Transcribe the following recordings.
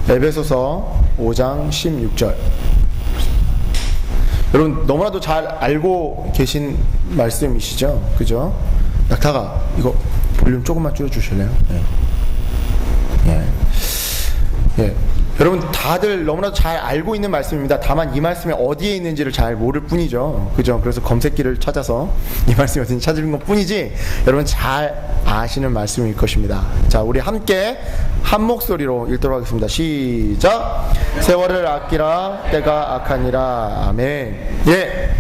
에베소서 5장 16절. 여러분 너무나도 잘 알고 계신 말씀이시죠? 그죠? 낙타가 이거 볼륨 조금만 줄여주실래요? 예. 여러분 다들 너무나도 잘 알고 있는 말씀입니다. 다만 이 말씀이 어디에 있는지를 잘 모를 뿐이죠. 그죠? 그래서 검색기를 찾아서 이 말씀이 어딘지 찾은 것 뿐이지 여러분 잘 아시는 말씀일 것입니다. 자, 우리 함께 한 목소리로 읽도록 하겠습니다. 시작! 세월을 아끼라 때가 악하니라. 아멘. 예.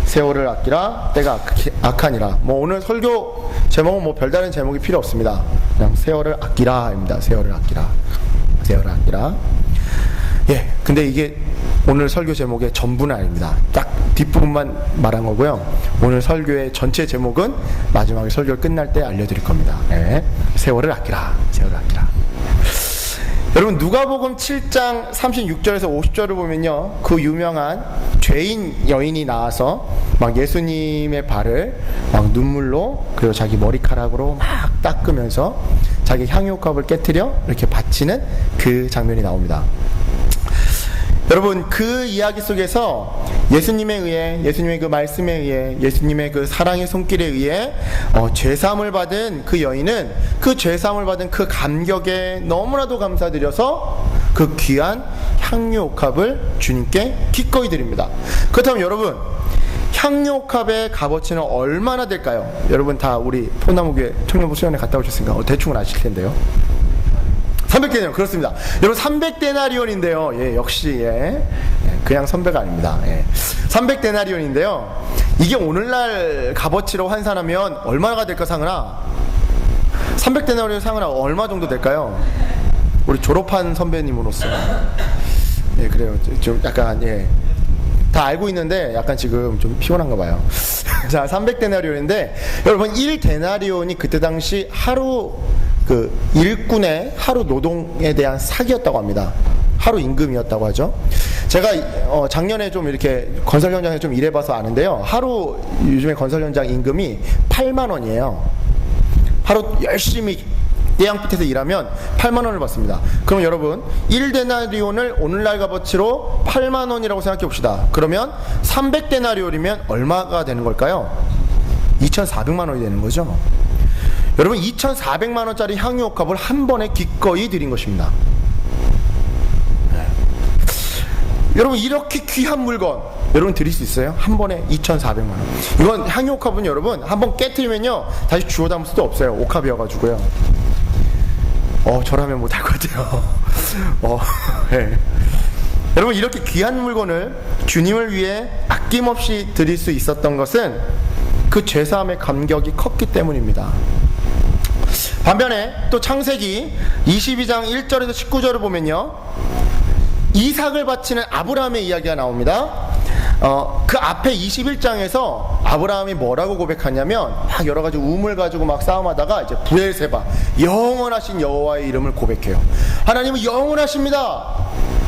세월을 아끼라 때가 악하니라. 뭐 오늘 설교 제목은 뭐 별다른 제목이 필요 없습니다. 그냥 세월을 아끼라입니다. 세월을 아끼라. 세월을 아끼라. 예. 근데 이게 오늘 설교 제목의 전부는 아닙니다. 딱 뒷부분만 말한 거고요. 오늘 설교의 전체 제목은 마지막에 설교를 끝날 때 알려드릴 겁니다. 예. 세월을 아끼라. 세월을 아끼라. 여러분 누가복음 7장 36절에서 50절을 보면요, 그 유명한 죄인 여인이 나와서 막 예수님의 발을 막 눈물로 그리고 자기 머리카락으로 막 닦으면서 자기 향유컵을 깨트려 이렇게 바치는 그 장면이 나옵니다. 여러분 그 이야기 속에서 예수님에 의해, 예수님의 그 말씀에 의해, 예수님의 그 사랑의 손길에 의해 죄사함을 받은 그 여인은 그 죄사함을 받은 그 감격에 너무나도 감사드려서 그 귀한 향유옥합을 주님께 기꺼이 드립니다. 그렇다면 여러분 향유옥합의 값어치는 얼마나 될까요? 여러분 다 우리 포나무교회 청년부 수련회 갔다 오셨으니까 대충은 아실 텐데요. 300데나리온, 그렇습니다. 여러분 300데나리온인데요. 예, 역시 그냥 선배가 아닙니다. 300데나리온인데요. 이게 오늘날 값어치로 환산하면 얼마가 될까 상은아? 300데나리온 상은아 얼마 정도 될까요? 우리 졸업한 선배님으로서. 예, 그래요. 좀 약간 다 알고 있는데 약간 지금 좀 피곤한가 봐요. 자, 300데나리온인데 여러분 1데나리온이 그때 당시 하루 그 일꾼의 하루 노동에 대한 사기였다고 합니다. 하루 임금이었다고 하죠. 제가 작년에 좀 이렇게 건설 현장에 좀 일해봐서 아는데요. 하루 요즘에 건설 현장 임금이 8만 원이에요. 하루 열심히 태양빛에서 일하면 8만 원을 받습니다. 그럼 여러분 1데나리온을 오늘날 값어치로 8만 원이라고 생각해 봅시다. 그러면 300데나리온이면 얼마가 되는 걸까요? 2,400만 원이 되는 거죠. 여러분 2,400만 원짜리 향유옥합을 한 번에 기꺼이 드린 것입니다. 여러분 이렇게 귀한 물건 여러분 드릴 수 있어요? 한 번에 2,400만 원. 이건 향유옥합은 여러분 한 번 깨트리면요 다시 주워 담을 수도 없어요. 옥합이어가지고요. 저라면 못할 것 같아요. 여러분 이렇게 귀한 물건을 주님을 위해 아낌없이 드릴 수 있었던 것은 그 죄사함의 감격이 컸기 때문입니다. 반면에 또 창세기 22장 1절에서 19절을 보면요, 이삭을 바치는 아브라함의 이야기가 나옵니다. 그 앞에 21장에서 아브라함이 뭐라고 고백하냐면 막 여러 가지 우물 가지고 막 싸움하다가 이제 브엘세바, 영원하신 여호와의 이름을 고백해요. 하나님은 영원하십니다.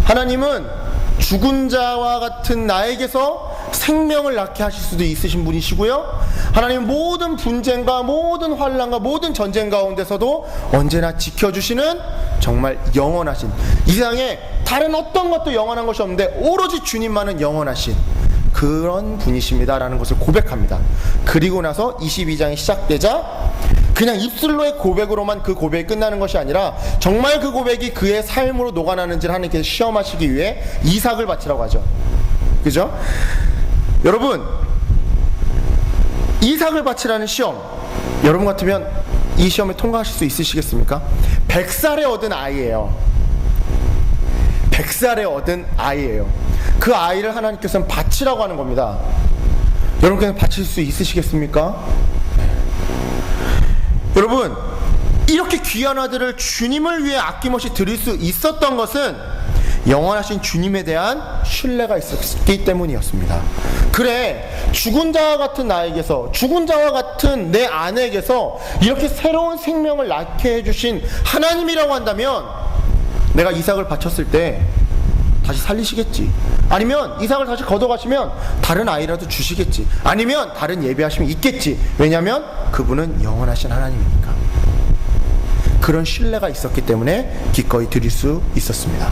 하나님은 죽은 자와 같은 나에게서 생명을 낳게 하실 수도 있으신 분이시고요, 하나님은 모든 분쟁과 모든 환난과 모든 전쟁 가운데서도 언제나 지켜주시는 정말 영원하신, 이 세상에 다른 어떤 것도 영원한 것이 없는데 오로지 주님만은 영원하신 그런 분이십니다 라는 것을 고백합니다. 그리고 나서 22장이 시작되자 그냥 입술로의 고백으로만 그 고백이 끝나는 것이 아니라 정말 그 고백이 그의 삶으로 녹아나는지를 하나님께서 시험하시기 위해 이삭을 바치라고 하죠. 그죠? 여러분 이삭을 바치라는 시험, 여러분 같으면 이 시험에 통과하실 수 있으시겠습니까? 100살에 얻은 아이예요. 100살에 얻은 아이예요. 그 아이를 하나님께서는 바치라고 하는 겁니다. 여러분께서 바칠 수 있으시겠습니까? 여러분 이렇게 귀한 아들을 주님을 위해 아낌없이 드릴 수 있었던 것은 영원하신 주님에 대한 신뢰가 있었기 때문이었습니다. 그래, 죽은 자와 같은 나에게서, 죽은 자와 같은 내 아내에게서 이렇게 새로운 생명을 낳게 해주신 하나님이라고 한다면 내가 이삭을 바쳤을 때 다시 살리시겠지. 아니면 이삭을 다시 걷어가시면 다른 아이라도 주시겠지. 아니면 다른 예배하심이 있겠지. 왜냐하면 그분은 영원하신 하나님이니까. 그런 신뢰가 있었기 때문에 기꺼이 드릴 수 있었습니다.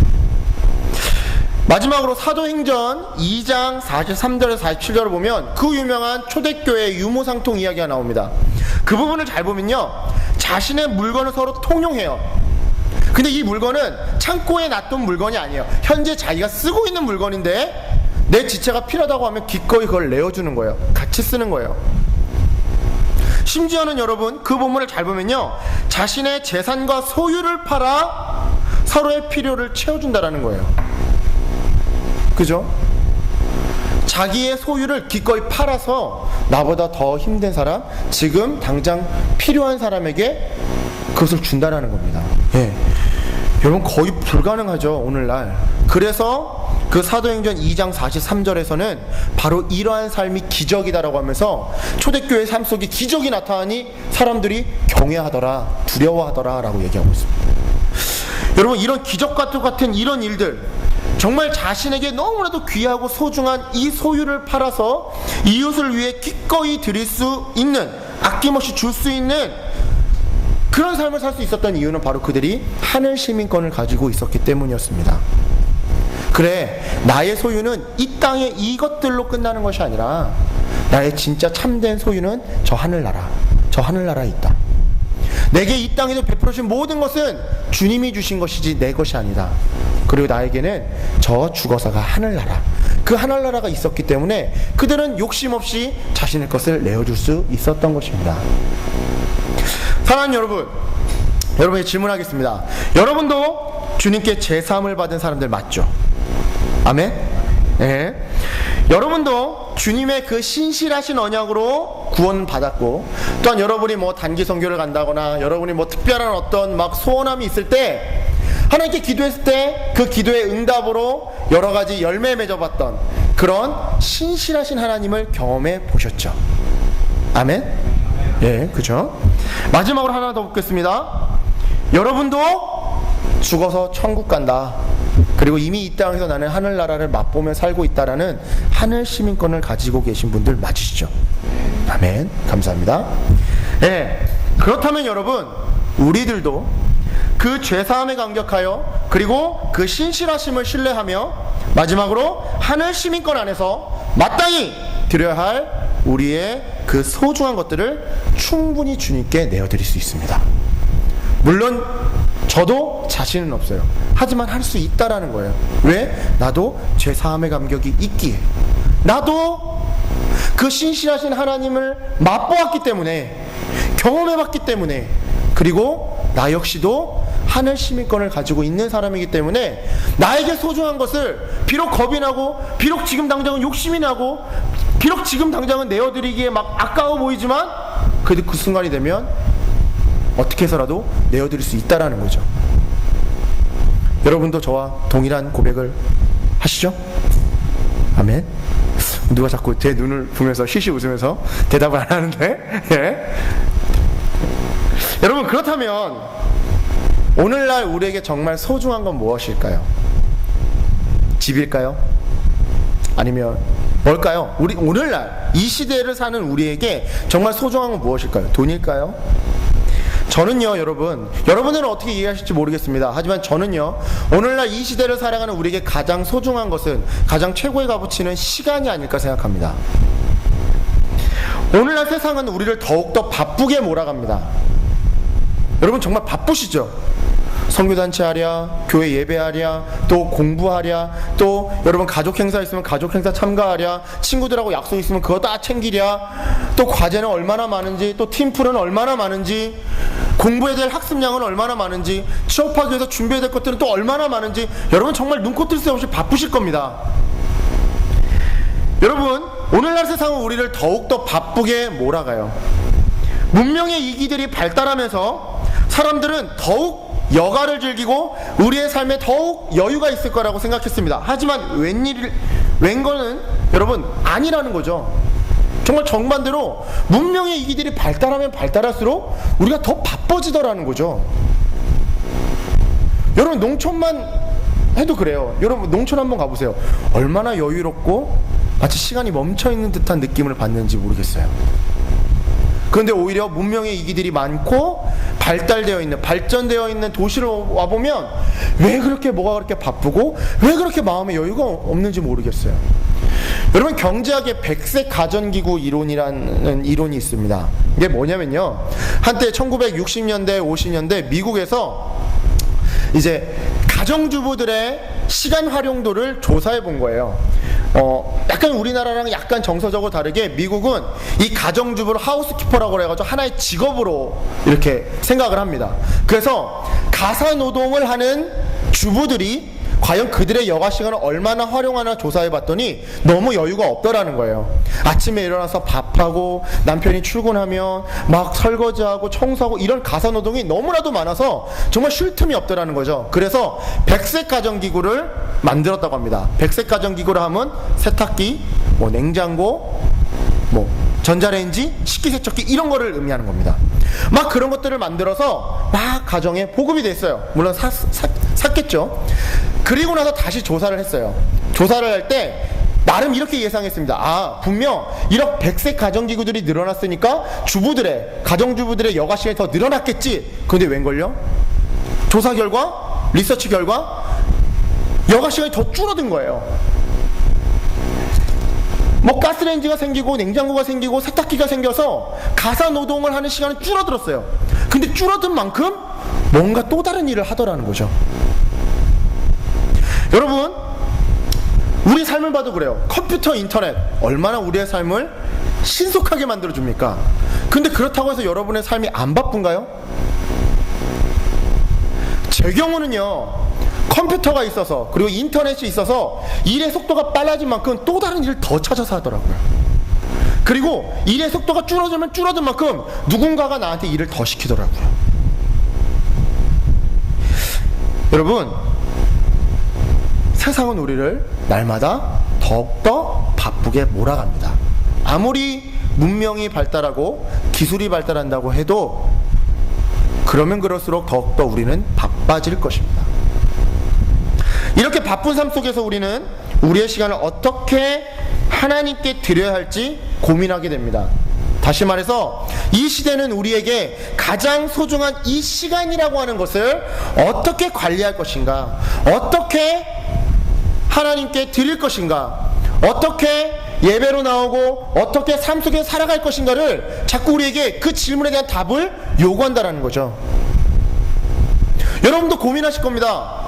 마지막으로 사도행전 2장 43절에서 47절을 보면 그 유명한 초대교회 유무상통 이야기가 나옵니다. 그 부분을 잘 보면요, 자신의 물건을 서로 통용해요. 근데 이 물건은 창고에 놔둔 물건이 아니에요. 현재 자기가 쓰고 있는 물건인데 내 지체가 필요하다고 하면 기꺼이 그걸 내어주는 거예요. 같이 쓰는 거예요. 심지어는 여러분, 그 본문을 잘 보면요, 자신의 재산과 소유를 팔아 서로의 필요를 채워준다라는 거예요. 그죠? 자기의 소유를 기꺼이 팔아서 나보다 더 힘든 사람, 지금 당장 필요한 사람에게 그것을 준다라는 겁니다. 예. 여러분, 거의 불가능하죠, 오늘날. 그래서 그 사도행전 2장 43절에서는 바로 이러한 삶이 기적이다라고 하면서 초대교회 삶 속에 기적이 나타나니 사람들이 경외하더라, 두려워하더라 라고 얘기하고 있습니다. 여러분, 이런 기적과 똑같은 이런 일들, 정말 자신에게 너무나도 귀하고 소중한 이 소유를 팔아서 이웃을 위해 기꺼이 드릴 수 있는, 아낌없이 줄 수 있는 그런 삶을 살 수 있었던 이유는 바로 그들이 하늘 시민권을 가지고 있었기 때문이었습니다. 그래, 나의 소유는 이 땅의 이것들로 끝나는 것이 아니라 나의 진짜 참된 소유는 저 하늘나라, 저 하늘나라에 있다. 내게 이 땅에서 베풀어 주신 모든 것은 주님이 주신 것이지 내 것이 아니다. 그리고 나에게는 저 죽어서가 하늘나라, 그 하늘나라가 있었기 때문에 그들은 욕심 없이 자신의 것을 내어줄 수 있었던 것입니다. 사랑하는 여러분, 여러분에게 질문하겠습니다. 여러분도 주님께 제사함을 받은 사람들 맞죠? 아멘? 네. 여러분도 주님의 그 신실하신 언약으로 구원 받았고, 또한 여러분이 뭐 단기 선교를 간다거나 여러분이 뭐 특별한 어떤 막 소원함이 있을 때 하나님께 기도했을 때 그 기도의 응답으로 여러 가지 열매 맺어봤던 그런 신실하신 하나님을 경험해 보셨죠? 아멘? 예, 그죠? 마지막으로 하나 더 묻겠습니다. 여러분도 죽어서 천국 간다, 그리고 이미 이 땅에서 나는 하늘나라를 맛보며 살고 있다라는 하늘 시민권을 가지고 계신 분들 맞으시죠? 아멘. 감사합니다. 예, 그렇다면 여러분, 우리들도 그 죄사함에 감격하여 그리고 그 신실하심을 신뢰하며 마지막으로 하늘 시민권 안에서 마땅히 드려야 할 우리의 그 소중한 것들을 충분히 주님께 내어드릴 수 있습니다. 물론 저도 자신은 없어요. 하지만 할 수 있다라는 거예요. 왜? 나도 죄사함의 감격이 있기에, 나도 그 신실하신 하나님을 맛보았기 때문에, 경험해봤기 때문에, 그리고 나 역시도 하늘 시민권을 가지고 있는 사람이기 때문에 나에게 소중한 것을 비록 겁이 나고, 비록 지금 당장은 욕심이 나고, 비록 지금 당장은 내어드리기에 막 아까워 보이지만 그래도 그 순간이 되면 어떻게 해서라도 내어드릴 수 있다라는 거죠. 여러분도 저와 동일한 고백을 하시죠? 아멘. 누가 자꾸 제 눈을 보면서 쉬쉬 웃으면서 대답을 안 하는데? 예? 여러분, 그렇다면 오늘날 우리에게 정말 소중한 건 무엇일까요? 집일까요? 아니면 뭘까요? 우리 오늘날 이 시대를 사는 우리에게 정말 소중한 건 무엇일까요? 돈일까요? 저는요, 여러분들은 어떻게 이해하실지 모르겠습니다. 하지만 저는요, 오늘날 이 시대를 살아가는 우리에게 가장 소중한 것은, 가장 최고의 값어치는 시간이 아닐까 생각합니다. 오늘날 세상은 우리를 더욱더 바쁘게 몰아갑니다. 여러분 정말 바쁘시죠? 선교단체 하랴, 교회 예배하랴, 또 공부하랴, 또 여러분 가족 행사 있으면 가족 행사 참가하랴, 친구들하고 약속 있으면 그거 다 챙기랴, 또 과제는 얼마나 많은지, 또 팀플은 얼마나 많은지, 공부해야 될 학습량은 얼마나 많은지, 취업하기 위해서 준비해야 될 것들은 또 얼마나 많은지, 여러분 정말 눈코 뜰 새 없이 바쁘실 겁니다. 여러분, 오늘날 세상은 우리를 더욱더 바쁘게 몰아가요. 문명의 이기들이 발달하면서 사람들은 더욱 여가를 즐기고 우리의 삶에 더욱 여유가 있을 거라고 생각했습니다. 하지만 웬거는 여러분 아니라는 거죠. 정말 정반대로 문명의 이기들이 발달하면 발달할수록 우리가 더 바빠지더라는 거죠. 여러분 농촌만 해도 그래요. 여러분 농촌 한번 가보세요. 얼마나 여유롭고 마치 시간이 멈춰있는 듯한 느낌을 받는지 모르겠어요. 그런데 오히려 문명의 이기들이 많고 발전되어 있는 도시를 와보면 왜 그렇게 뭐가 그렇게 바쁘고 왜 그렇게 마음에 여유가 없는지 모르겠어요. 여러분, 경제학의 백색 가전기구 이론이라는 이론이 있습니다. 이게 뭐냐면요, 한때 1960년대 50년대 미국에서 이제 가정주부들의 시간 활용도를 조사해 본 거예요. 약간 우리나라랑 약간 정서적으로 다르게 미국은 이 가정주부를 하우스키퍼라고 해가지고 하나의 직업으로 이렇게 생각을 합니다. 그래서 가사노동을 하는 주부들이 과연 그들의 여가 시간을 얼마나 활용하나 조사해 봤더니 너무 여유가 없더라는 거예요. 아침에 일어나서 밥하고 남편이 출근하면 막 설거지하고 청소하고 이런 가사노동이 너무나도 많아서 정말 쉴 틈이 없더라는 거죠. 그래서 백색 가전기구를 만들었다고 합니다. 백색 가전기구를 하면 세탁기, 뭐 냉장고, 뭐 전자레인지, 식기세척기 이런 거를 의미하는 겁니다. 막 그런 것들을 만들어서 막 가정에 보급이 됐어요. 물론 샀겠죠. 그리고 나서 다시 조사를 했어요. 조사를 할 때 나름 이렇게 예상했습니다. 아, 분명 이런 백색 가정기구들이 늘어났으니까 가정주부들의 여가 시간이 더 늘어났겠지. 근데 웬걸요? 조사 결과, 리서치 결과 여가 시간이 더 줄어든 거예요. 뭐 가스레인지가 생기고 냉장고가 생기고 세탁기가 생겨서 가사노동을 하는 시간은 줄어들었어요. 근데 줄어든 만큼 뭔가 또 다른 일을 하더라는 거죠. 여러분, 우리 삶을 봐도 그래요. 컴퓨터, 인터넷 얼마나 우리의 삶을 신속하게 만들어줍니까? 근데 그렇다고 해서 여러분의 삶이 안 바쁜가요? 제 경우는요, 컴퓨터가 있어서 그리고 인터넷이 있어서 일의 속도가 빨라진 만큼 또 다른 일을 더 찾아서 하더라고요. 그리고 일의 속도가 줄어들면 줄어든 만큼 누군가가 나한테 일을 더 시키더라고요. 여러분, 세상은 우리를 날마다 더욱더 바쁘게 몰아갑니다. 아무리 문명이 발달하고 기술이 발달한다고 해도 그러면 그럴수록 더욱더 우리는 바빠질 것입니다. 이렇게 바쁜 삶 속에서 우리는 우리의 시간을 어떻게 하나님께 드려야 할지 고민하게 됩니다. 다시 말해서 이 시대는 우리에게 가장 소중한 이 시간이라고 하는 것을 어떻게 관리할 것인가, 어떻게 하나님께 드릴 것인가, 어떻게 예배로 나오고 어떻게 삶 속에 살아갈 것인가를 자꾸 우리에게 그 질문에 대한 답을 요구한다는 거죠. 여러분도 고민하실 겁니다.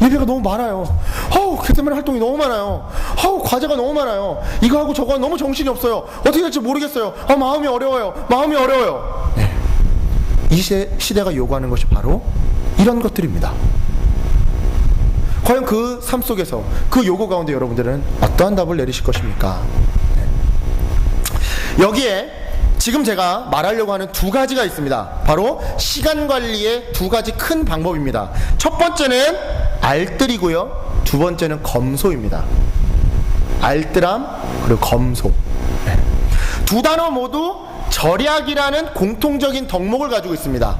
예배가 너무 많아요. 그 때문에 활동이 너무 많아요. 과제가 너무 많아요. 이거 하고 저거 너무 정신이 없어요. 어떻게 될지 모르겠어요. 마음이 어려워요. 네. 이 시대가 요구하는 것이 바로 이런 것들입니다. 과연 그 삶 속에서 그 요구 가운데 여러분들은 어떠한 답을 내리실 것입니까? 여기에 지금 제가 말하려고 하는 두 가지가 있습니다. 바로 시간 관리의 두 가지 큰 방법입니다. 첫 번째는 알뜰이고요, 두 번째는 검소입니다. 알뜰함 그리고 검소. 두 단어 모두 절약이라는 공통적인 덕목을 가지고 있습니다.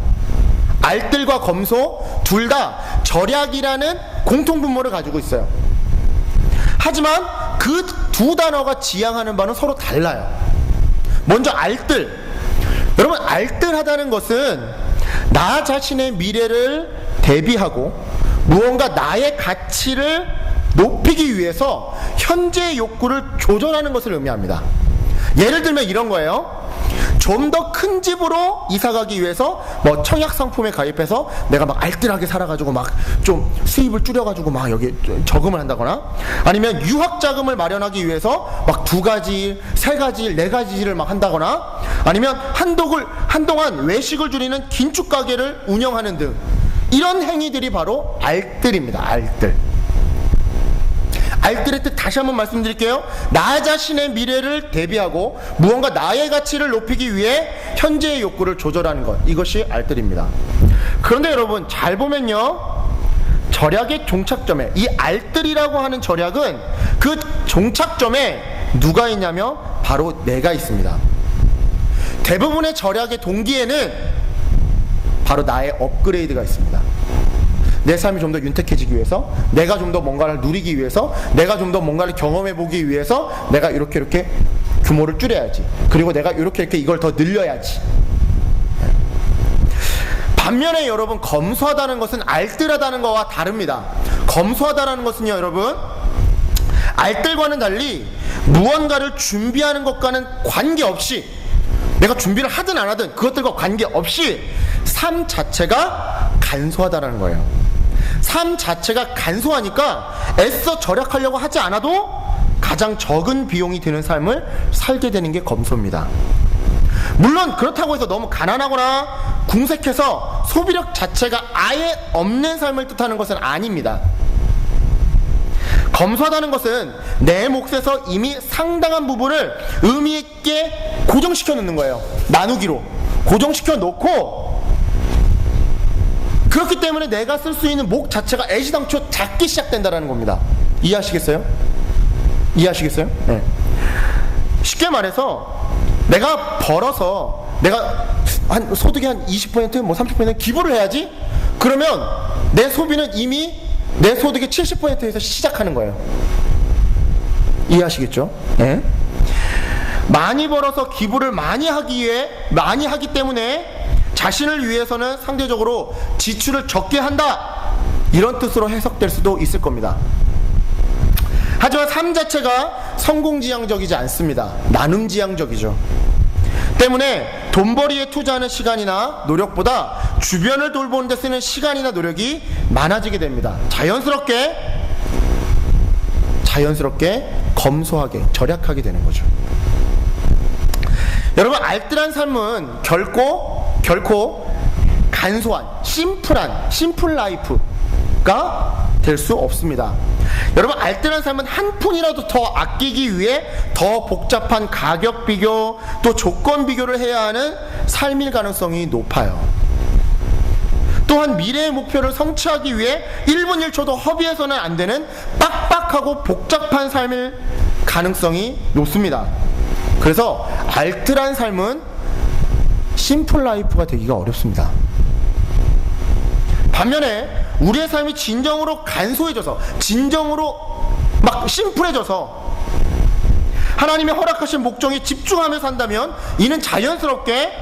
알뜰과 검소 둘 다 절약이라는 공통분모를 가지고 있어요. 하지만 그 두 단어가 지향하는 바는 서로 달라요. 먼저 알뜰. 여러분, 알뜰하다는 것은 나 자신의 미래를 대비하고 무언가 나의 가치를 높이기 위해서 현재의 욕구를 조절하는 것을 의미합니다. 예를 들면 이런 거예요. 좀 더 큰 집으로 이사 가기 위해서 뭐 청약 상품에 가입해서 내가 막 알뜰하게 살아가지고 막 좀 수입을 줄여가지고 막 여기 저금을 한다거나, 아니면 유학 자금을 마련하기 위해서 막 2가지, 3가지, 4가지를 막 한다거나, 아니면 한동안 외식을 줄이는 긴축 가게를 운영하는 등 이런 행위들이 바로 알뜰입니다. 알뜰. 알뜰의 뜻 다시 한번 말씀드릴게요. 나 자신의 미래를 대비하고 무언가 나의 가치를 높이기 위해 현재의 욕구를 조절하는 것, 이것이 알뜰입니다. 그런데 여러분, 잘 보면요, 절약의 종착점에, 이 알뜰이라고 하는 절약은 그 종착점에 누가 있냐면 바로 내가 있습니다. 대부분의 절약의 동기에는 바로 나의 업그레이드가 있습니다. 내 삶이 좀 더 윤택해지기 위해서, 내가 좀 더 뭔가를 누리기 위해서, 내가 좀 더 뭔가를 경험해보기 위해서 내가 이렇게 규모를 줄여야지, 그리고 내가 이렇게 이걸 더 늘려야지. 반면에 여러분, 검소하다는 것은 알뜰하다는 것과 다릅니다. 검소하다는 것은요, 여러분, 알뜰과는 달리 무언가를 준비하는 것과는 관계없이, 내가 준비를 하든 안 하든 그것들과 관계없이 삶 자체가 간소하다는 거예요. 삶 자체가 간소하니까 애써 절약하려고 하지 않아도 가장 적은 비용이 드는 삶을 살게 되는 게 검소입니다. 물론 그렇다고 해서 너무 가난하거나 궁색해서 소비력 자체가 아예 없는 삶을 뜻하는 것은 아닙니다. 검소하다는 것은 내 몫에서 이미 상당한 부분을 의미 있게 고정시켜 놓는 거예요. 나누기로 고정시켜 놓고, 그렇기 때문에 내가 쓸 수 있는 목 자체가 애시당초 작기 시작된다는 겁니다. 이해하시겠어요? 이해하시겠어요? 네. 쉽게 말해서 내가 벌어서 내가 한 소득의 한 20% 뭐 30% 기부를 해야지? 그러면 내 소비는 이미 내 소득의 70%에서 시작하는 거예요. 이해하시겠죠? 네? 많이 벌어서 기부를 많이 하기 때문에 자신을 위해서는 상대적으로 지출을 적게 한다, 이런 뜻으로 해석될 수도 있을 겁니다. 하지만 삶 자체가 성공지향적이지 않습니다. 나눔지향적이죠. 때문에 돈벌이에 투자하는 시간이나 노력보다 주변을 돌보는 데 쓰는 시간이나 노력이 많아지게 됩니다. 자연스럽게 검소하게 절약하게 되는 거죠. 여러분, 알뜰한 삶은 결코 간소한 심플 라이프가 될 수 없습니다. 여러분, 알뜰한 삶은 한 푼이라도 더 아끼기 위해 더 복잡한 가격 비교, 또 조건 비교를 해야 하는 삶일 가능성이 높아요. 또한 미래의 목표를 성취하기 위해 1분 1초도 허비해서는 안 되는 빡빡하고 복잡한 삶일 가능성이 높습니다. 그래서 알뜰한 삶은 심플 라이프가 되기가 어렵습니다. 반면에 우리의 삶이 진정으로 간소해져서, 진정으로 막 심플해져서 하나님의 허락하신 목적에 집중하며 산다면 이는 자연스럽게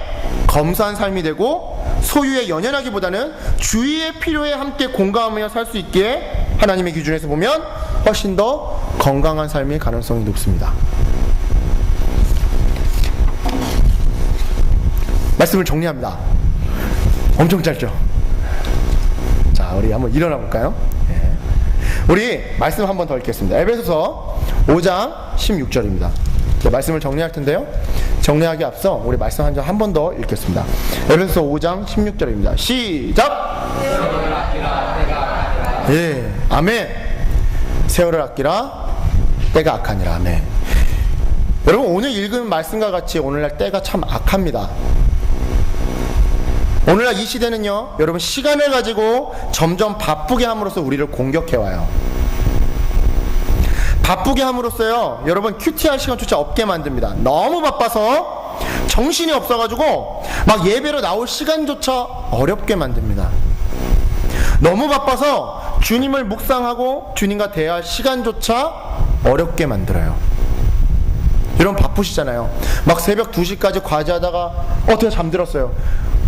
검소한 삶이 되고, 소유에 연연하기보다는 주위의 필요에 함께 공감하며 살 수 있기에 하나님의 기준에서 보면 훨씬 더 건강한 삶일 가능성이 높습니다. 말씀을 정리합니다. 엄청 짧죠? 자, 우리 한번 일어나 볼까요? 네. 우리 말씀 한번 더 읽겠습니다. 에베소서 5장 16절입니다. 말씀을 정리할 텐데요, 정리하기 앞서 우리 말씀 한 번 더 읽겠습니다. 에베소서 5장 16절입니다. 시작! 예, 아멘. 세월을 아끼라 때가 악하니라. 아멘. 여러분, 오늘 읽은 말씀과 같이 오늘날 때가 참 악합니다. 오늘날 이 시대는요, 여러분, 시간을 가지고 점점 바쁘게 함으로써 우리를 공격해와요. 바쁘게 함으로써요, 여러분, 큐티할 시간조차 없게 만듭니다. 너무 바빠서 정신이 없어가지고 막 예배로 나올 시간조차 어렵게 만듭니다. 너무 바빠서 주님을 묵상하고 주님과 대화할 시간조차 어렵게 만들어요. 여러분, 바쁘시잖아요. 막 새벽 2시까지 과제하다가 어떻게 잠들었어요.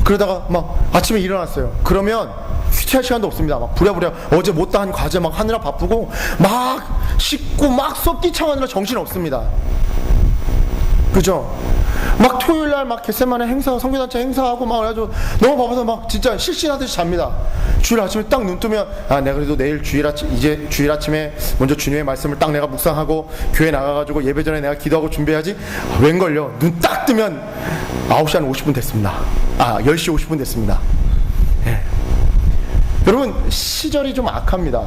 그러다가 막 아침에 일어났어요. 그러면 큐티할 시간도 없습니다. 막 부랴부랴 어제 못다 한 과제 막 하느라 바쁘고, 막 씻고 막 수업 뛰쳐가느라 정신 없습니다. 그죠? 막 토요일날 막 겟세마네 행사, 선교단체 행사하고 막 그래가지고 너무 바빠서 막 진짜 실신하듯이 잡니다. 주일 아침에 딱 눈 뜨면, 아, 내가 그래도 내일 주일 아침에 먼저 주님의 말씀을 딱 내가 묵상하고 교회 나가가지고 예배 전에 내가 기도하고 준비해야지. 웬걸요, 눈 딱 뜨면 9시 한 50분 됐습니다. 10시 50분 됐습니다. 예. 여러분, 시절이 좀 악합니다.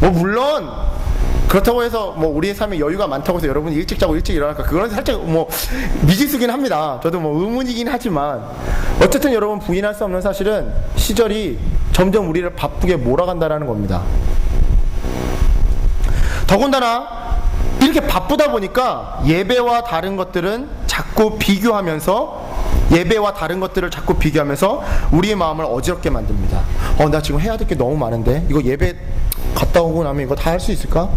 뭐 물론 그렇다고 해서 뭐 우리의 삶에 여유가 많다고 해서 여러분이 일찍 자고 일찍 일어날까, 그건 살짝 뭐 미지수긴 합니다. 저도 뭐 의문이긴 하지만, 어쨌든 여러분, 부인할 수 없는 사실은 시절이 점점 우리를 바쁘게 몰아간다라는 겁니다. 더군다나 이렇게 바쁘다 보니까 예배와 다른 것들을 자꾸 비교하면서 우리의 마음을 어지럽게 만듭니다. 나 지금 해야 될 게 너무 많은데, 이거 예배 갔다 오고 나면 이거 다 할 수 있을까?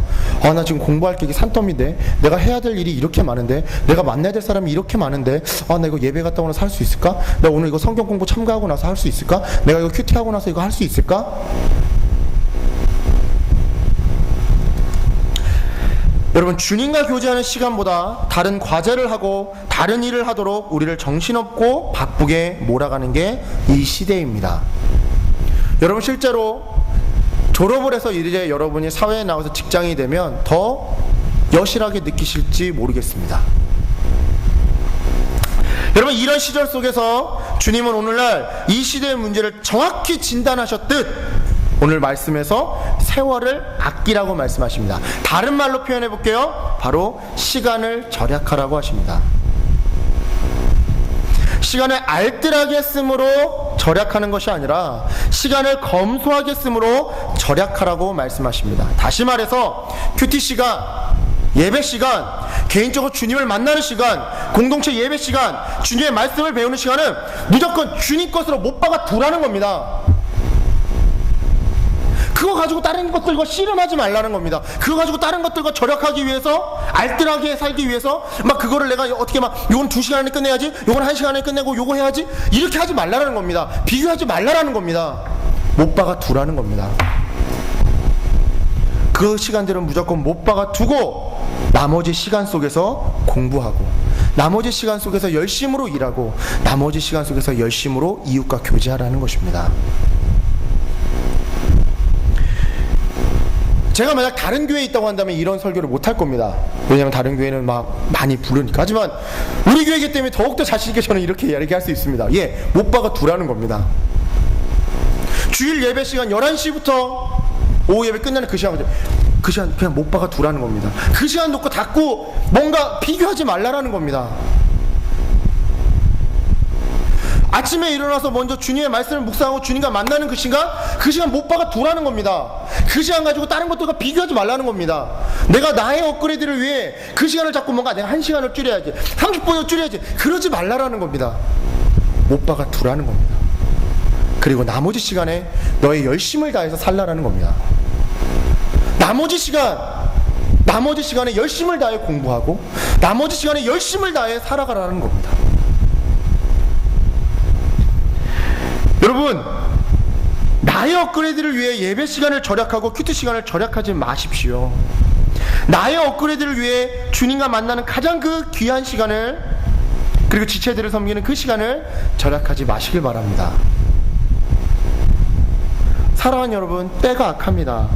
아, 나 지금 공부할 게 이게 산더미인데, 내가 해야 될 일이 이렇게 많은데, 내가 만나야 될 사람이 이렇게 많은데, 아, 나 이거 예배 갔다 오고 나서 할 수 있을까? 내가 오늘 이거 성경 공부 참가하고 나서 할 수 있을까? 내가 이거 큐티하고 나서 이거 할 수 있을까? 여러분, 주님과 교제하는 시간보다 다른 과제를 하고 다른 일을 하도록 우리를 정신없고 바쁘게 몰아가는 게 이 시대입니다. 여러분, 실제로 졸업을 해서 이제 여러분이 사회에 나와서 직장이 되면 더 여실하게 느끼실지 모르겠습니다. 여러분, 이런 시절 속에서 주님은 오늘날 이 시대의 문제를 정확히 진단하셨듯 오늘 말씀에서 세월을 아끼라고 말씀하십니다. 다른 말로 표현해 볼게요. 바로 시간을 절약하라고 하십니다. 시간을 알뜰하게 쓰므로 절약하는 것이 아니라 시간을 검소하게 쓰므로 절약하라고 말씀하십니다. 다시 말해서 큐티 시간, 예배 시간, 개인적으로 주님을 만나는 시간, 공동체 예배 시간, 주님의 말씀을 배우는 시간은 무조건 주님 것으로 못 박아 두라는 겁니다. 그거 가지고 다른 것들과 씨름하지 말라는 겁니다. 그거 가지고 다른 것들과 절약하기 위해서, 알뜰하게 살기 위해서 막 그거를 내가 어떻게 막 요건 2시간 안에 끝내야지, 요건 1시간 안에 끝내고 요거 해야지, 이렇게 하지 말라는 겁니다. 비교하지 말라는 겁니다. 못 박아 두라는 겁니다. 그 시간들은 무조건 못 박아 두고 나머지 시간 속에서 공부하고, 나머지 시간 속에서 열심으로 일하고, 나머지 시간 속에서 열심으로 이웃과 교제하라는 것입니다. 제가 만약 다른 교회에 있다고 한다면 이런 설교를 못 할 겁니다. 왜냐하면 다른 교회는 막 많이 부르니까. 하지만 우리 교회이기 때문에 더욱더 자신있게 저는 이렇게 얘기할 수 있습니다. 예, 못 박아 두라는 겁니다. 주일 예배 시간 11시부터 오후 예배 끝나는 그 시간 그냥 못 박아 두라는 겁니다. 그 시간 놓고 자꾸 뭔가 비교하지 말라라는 겁니다. 아침에 일어나서 먼저 주님의 말씀을 묵상하고 주님과 만나는 그 시간 못 박아 두라는 겁니다. 그 시간 가지고 다른 것들과 비교하지 말라는 겁니다. 내가 나의 업그레이드를 위해 그 시간을 자꾸 뭔가 내가 1시간을 줄여야지, 30분을 줄여야지, 그러지 말라라는 겁니다. 못 박아 두라는 겁니다. 그리고 나머지 시간에 너의 열심을 다해서 살라라는 겁니다. 나머지 시간에 열심을 다해 공부하고, 나머지 시간에 열심을 다해 살아가라는 겁니다. 여러분, 나의 업그레이드를 위해 예배 시간을 절약하고 큐티 시간을 절약하지 마십시오. 나의 업그레이드를 위해 주님과 만나는 가장 그 귀한 시간을, 그리고 지체들을 섬기는 그 시간을 절약하지 마시길 바랍니다. 사랑하는 여러분, 때가 악합니다.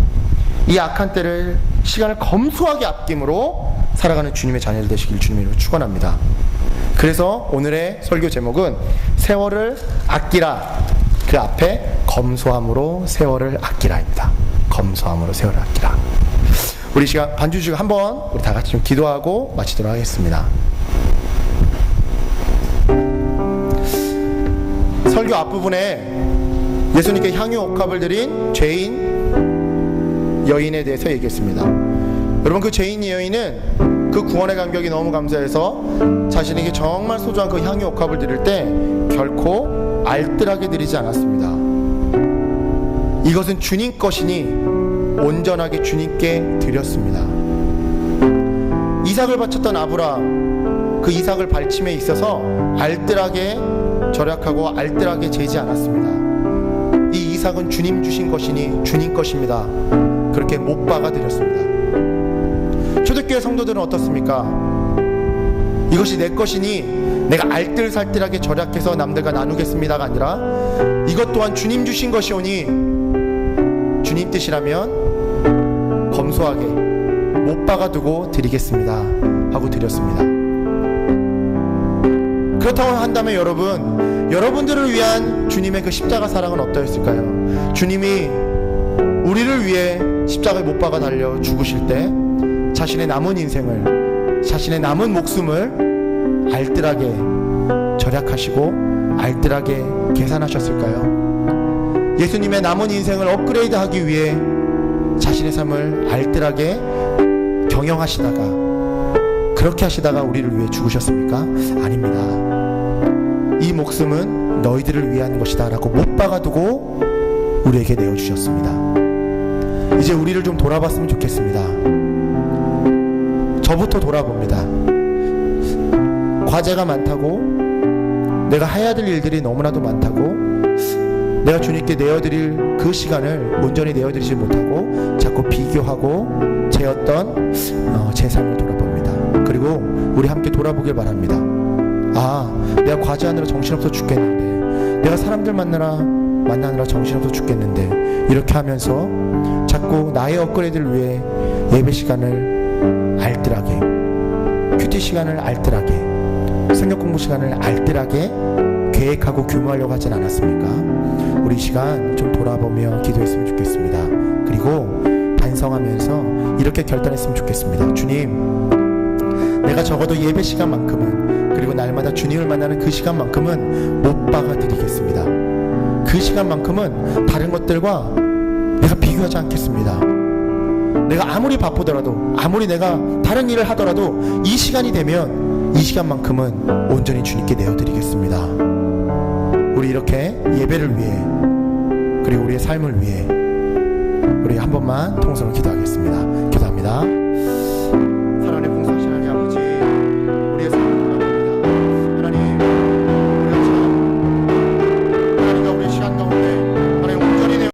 이 악한 때를, 시간을 검소하게 아낌으로 살아가는 주님의 자녀들 되시길 주님으로 축원합니다. 그래서 오늘의 설교 제목은 세월을 아끼라, 그 앞에 검소함으로 세월을 아끼라입니다. 검소함으로 세월을 아끼라. 우리 시간 반주 주시고 한번 우리 다 같이 좀 기도하고 마치도록 하겠습니다. 설교 앞부분에 예수님께 향유 옥합을 드린 죄인 여인에 대해서 얘기했습니다. 여러분, 그 죄인 여인은 그 구원의 감격이 너무 감사해서 자신에게 정말 소중한 그 향유 옥합을 드릴 때 결코 알뜰하게 드리지 않았습니다. 이것은 주님 것이니 온전하게 주님께 드렸습니다. 이삭을 바쳤던 아브라함, 그 이삭을 발침에 있어서 알뜰하게 절약하고 알뜰하게 재지 않았습니다. 이 이삭은 주님 주신 것이니 주님 것입니다. 그렇게 못 박아 드렸습니다. 초대교회 성도들은 어떻습니까? 이것이 내 것이니 내가 알뜰살뜰하게 절약해서 남들과 나누겠습니다가 아니라 이것 또한 주님 주신 것이오니 주님 뜻이라면 검소하게 못 박아두고 드리겠습니다 하고 드렸습니다. 그렇다고 한다면 여러분들을 위한 주님의 그 십자가 사랑은 어떠했을까요? 주님이 우리를 위해 십자가에 못 박아 달려 죽으실 때 자신의 남은 인생을, 자신의 남은 목숨을 알뜰하게 절약하시고 알뜰하게 계산하셨을까요? 예수님의 남은 인생을 업그레이드하기 위해 자신의 삶을 알뜰하게 경영하시다가, 그렇게 하시다가 우리를 위해 죽으셨습니까? 아닙니다. 이 목숨은 너희들을 위한 것이다 라고 못 박아두고 우리에게 내어주셨습니다. 이제 우리를 좀 돌아봤으면 좋겠습니다. 저부터 돌아봅니다. 과제가 많다고, 내가 해야 될 일들이 너무나도 많다고, 내가 주님께 내어드릴 그 시간을 온전히 내어드리지 못하고 자꾸 비교하고 제 어떤 제 삶을 돌아봅니다. 그리고 우리 함께 돌아보길 바랍니다. 내가 과제하느라 정신없어 죽겠는데, 내가 사람들 만나느라 정신없어 죽겠는데, 이렇게 하면서 자꾸 나의 업그레이드를 위해 예배 시간을 알뜰하게, 큐티 시간을 알뜰하게, 성경 공부 시간을 알뜰하게 계획하고 규모하려고 하진 않았습니까? 우리 이 시간 좀 돌아보며 기도했으면 좋겠습니다. 그리고 반성하면서 이렇게 결단했으면 좋겠습니다. 주님, 내가 적어도 예배 시간만큼은, 그리고 날마다 주님을 만나는 그 시간만큼은 못 박아드리겠습니다. 그 시간만큼은 다른 것들과 내가 비교하지 않겠습니다. 내가 아무리 바쁘더라도, 아무리 내가 다른 일을 하더라도 이 시간이 되면 이 시간만큼은 온전히 주님께 내어드리겠습니다. 우리 이렇게 예배를 위해, 그리고 우리의 삶을 위해 우리 한 번만 통성을 기도하겠습니다. 기도합니다. 사랑하는